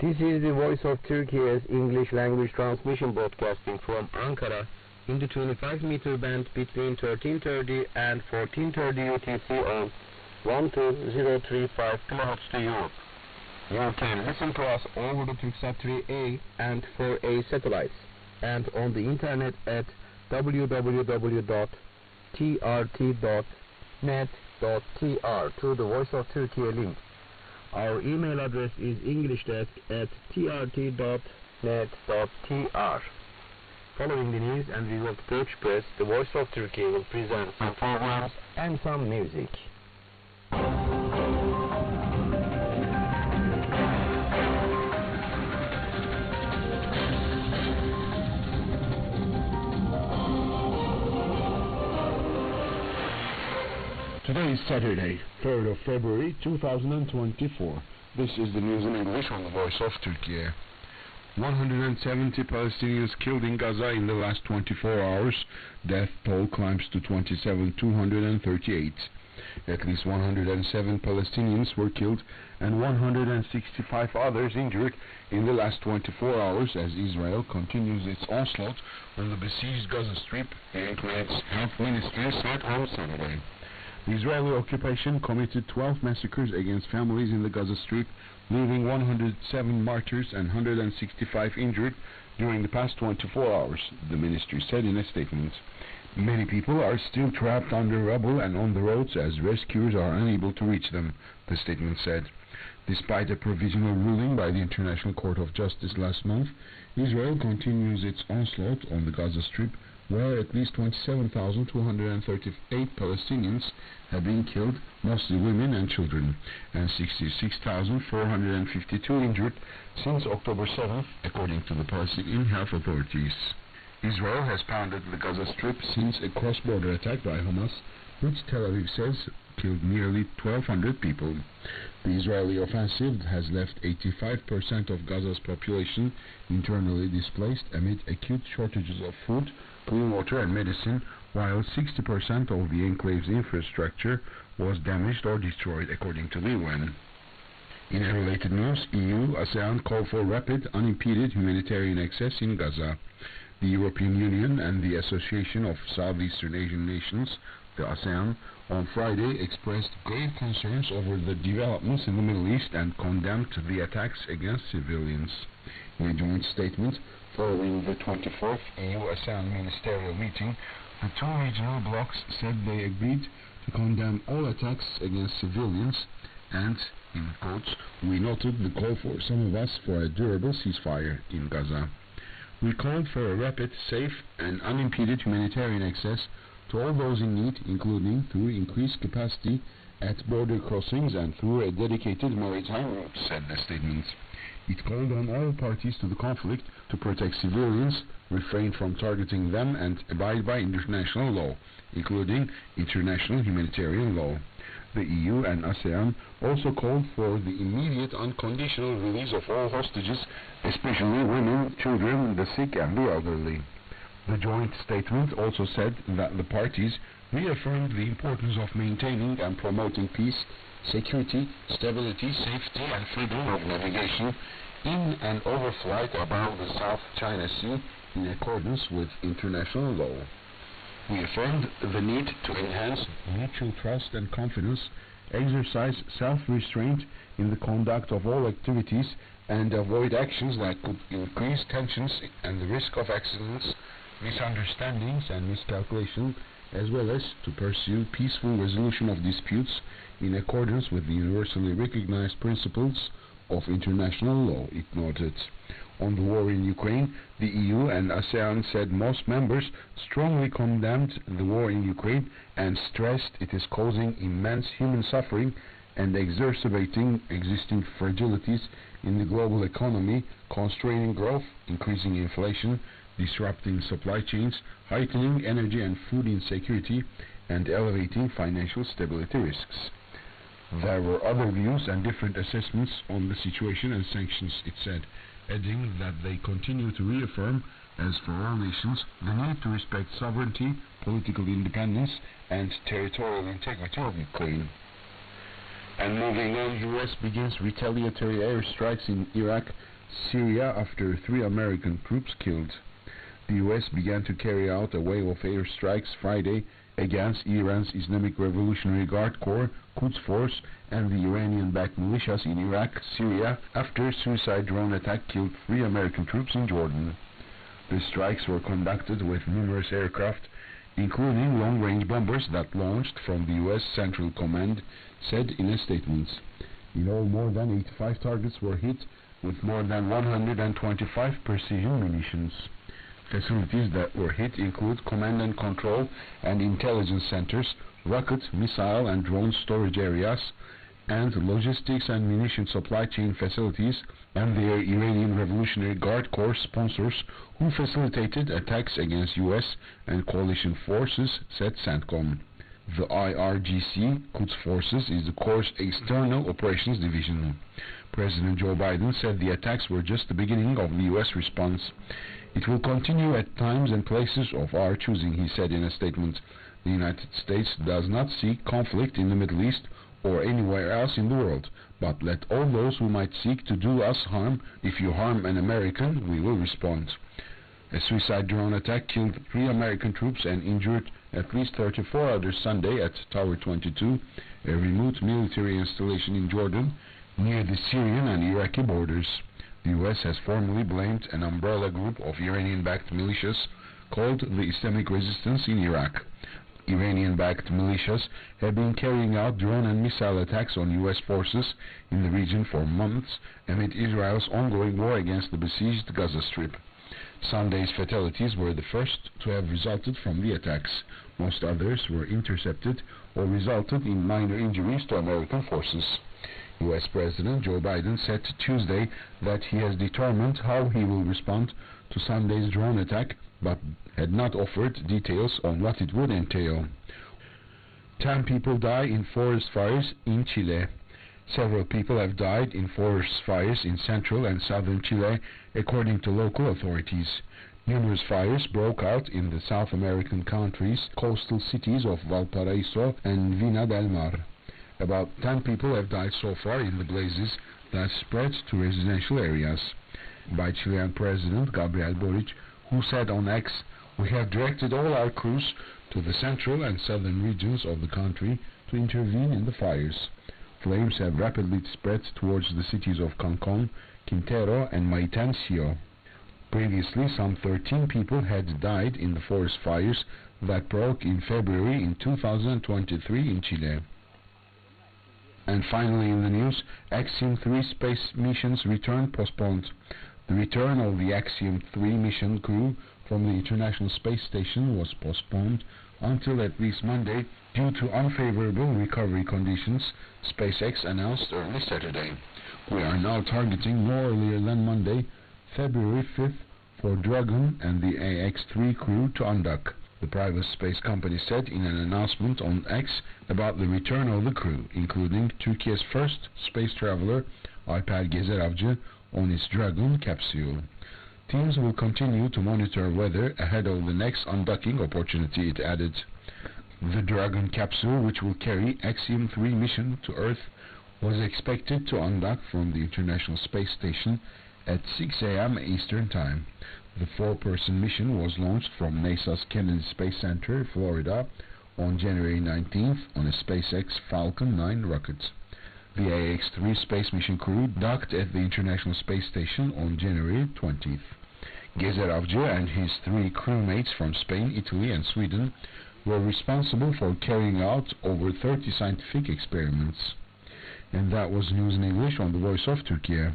This is the Voice of Turkey's English language transmission broadcasting from Ankara in the 25-meter band between 1330 and 1430 UTC on 12035 kHz to Europe. You can listen to us over the Turksat 3A and 4A satellites and on the internet at www.trt.net.tr through the Voice of Turkey link. Our email address is englishdesk@trt.net.tr. Following the news and view of the Turkish press, the Voice of Turkey will present some programs and some music. Today is Saturday, 3rd of February 2024. This is the news in English on the Voice of Turkey. 170 Palestinians killed in Gaza in the last 24 hours. Death toll climbs to 27,238. At least 107 Palestinians were killed and 165 others injured in the last 24 hours as Israel continues its onslaught on the besieged Gaza Strip, its health ministry said on Saturday. The Israeli occupation committed 12 massacres against families in the Gaza Strip, leaving 107 martyrs and 165 injured during the past 24 hours, the ministry said in a statement. Many people are still trapped under rubble and on the roads as rescuers are unable to reach them, the statement said. Despite a provisional ruling by the International Court of Justice last month, Israel continues its onslaught on the Gaza Strip, where at least 27,238 Palestinians have been killed, mostly women and children, and 66,452 injured since October 7th, according to the Palestinian health authorities. Israel has pounded the Gaza Strip since a cross-border attack by Hamas, which Tel Aviv says killed nearly 1,200 people. The Israeli offensive has left 85% of Gaza's population internally displaced amid acute shortages of food, clean water and medicine, while 60% of the enclave's infrastructure was damaged or destroyed, according to the UN. In a related news, EU, ASEAN call for rapid, unimpeded humanitarian access in Gaza. The European Union and the Association of Southeastern Asian Nations, the ASEAN, on Friday expressed grave concerns over the developments in the Middle East and condemned the attacks against civilians. In a joint statement following the 24th EU-ASEAN ministerial meeting, the two regional blocs said they agreed to condemn all attacks against civilians and, in quotes, we noted the call for some of us for a durable ceasefire in Gaza. We called for a rapid, safe and unimpeded humanitarian access to all those in need, including through increased capacity at border crossings and through a dedicated maritime route, said the statement. It called on all parties to the conflict to protect civilians, refrain from targeting them and abide by international law, including international humanitarian law. The EU and ASEAN also called for the immediate unconditional release of all hostages, especially women, children, the sick and the elderly. The joint statement also said that the parties reaffirmed the importance of maintaining and promoting peace, security, stability, safety and freedom of navigation in and over flight above the South China Sea in accordance with international law. We affirmed the need to enhance mutual trust and confidence, exercise self-restraint in the conduct of all activities, and avoid actions that could increase tensions and the risk of accidents, misunderstandings and miscalculation, as well as to pursue peaceful resolution of disputes in accordance with the universally recognized principles of international law, it noted. On the war in Ukraine, the EU and ASEAN said most members strongly condemned the war in Ukraine and stressed it is causing immense human suffering and exacerbating existing fragilities in the global economy, constraining growth, increasing inflation, disrupting supply chains, heightening energy and food insecurity, and elevating financial stability risks. There were other views and different assessments on the situation and sanctions, it said, adding that they continue to reaffirm, as for all nations, the need to respect sovereignty, political independence, and territorial integrity of Ukraine. And moving on, U.S. begins retaliatory airstrikes in Iraq Syria after 3 American troops killed. The US began to carry out a wave of airstrikes Friday against Iran's Islamic Revolutionary Guard Corps, Quds Force, and the Iranian-backed militias in Iraq, Syria, after a suicide drone attack killed 3 American troops in Jordan. The strikes were conducted with numerous aircraft, including long-range bombers that launched from the US Central Command, said in a statement. In all, more than 85 targets were hit with more than 125 precision munitions. Facilities that were hit include command and control and intelligence centers, rocket, missile and drone storage areas, and logistics and munition supply chain facilities, and their Iranian Revolutionary Guard Corps sponsors who facilitated attacks against US and coalition forces, said CENTCOM. The IRGC, Quds Forces, is the Corps' External Operations Division. President Joe Biden said the attacks were just the beginning of the US response. It will continue at times and places of our choosing, he said in a statement. The United States does not seek conflict in the Middle East or anywhere else in the world, but let all those who might seek to do us harm. If you harm an American, we will respond. A suicide drone attack killed 3 American troops and injured at least 34 others Sunday at Tower 22, a remote military installation in Jordan, near the Syrian and Iraqi borders. The US has formally blamed an umbrella group of Iranian-backed militias called the Islamic Resistance in Iraq. Iranian-backed militias have been carrying out drone and missile attacks on US forces in the region for months amid Israel's ongoing war against the besieged Gaza Strip. Sunday's fatalities were the first to have resulted from the attacks. Most others were intercepted or resulted in minor injuries to American forces. US President Joe Biden said Tuesday that he has determined how he will respond to Sunday's drone attack, but had not offered details on what it would entail. 10 people die in forest fires in Chile. Several people have died in forest fires in central and southern Chile, according to local authorities. Numerous fires broke out in the South American country's coastal cities of Valparaiso and Vina del Mar. About 10 people have died so far in the blazes that spread to residential areas. By Chilean President Gabriel Boric, who said on X, "We have directed all our crews to the central and southern regions of the country to intervene in the fires." Flames have rapidly spread towards the cities of Cancón, Quintero and Maitencio. Previously, some 13 people had died in the forest fires that broke in February in 2023 in Chile. And finally in the news, Axiom 3 space mission's return postponed. The return of the Axiom 3 mission crew from the International Space Station was postponed until at least Monday due to unfavorable recovery conditions, SpaceX announced early Saturday. We are now targeting no earlier than Monday, February 5th, for Dragon and the AX-3 crew to undock, the private space company said in an announcement on X about the return of the crew, including Turkey's first space traveler, Alper Gezer Avcı, on its Dragon capsule. Teams will continue to monitor weather ahead of the next undocking opportunity, it added. The Dragon capsule, which will carry Axiom 3 mission to Earth, was expected to undock from the International Space Station at 6 a.m. Eastern Time. The 4-person mission was launched from NASA's Kennedy Space Center, Florida, on January 19th on a SpaceX Falcon 9 rocket. The AX-3 space mission crew docked at the International Space Station on January 20th. Gezer Avcı and his 3 crewmates from Spain, Italy and Sweden were responsible for carrying out over 30 scientific experiments. And that was news in English on the Voice of Turkey.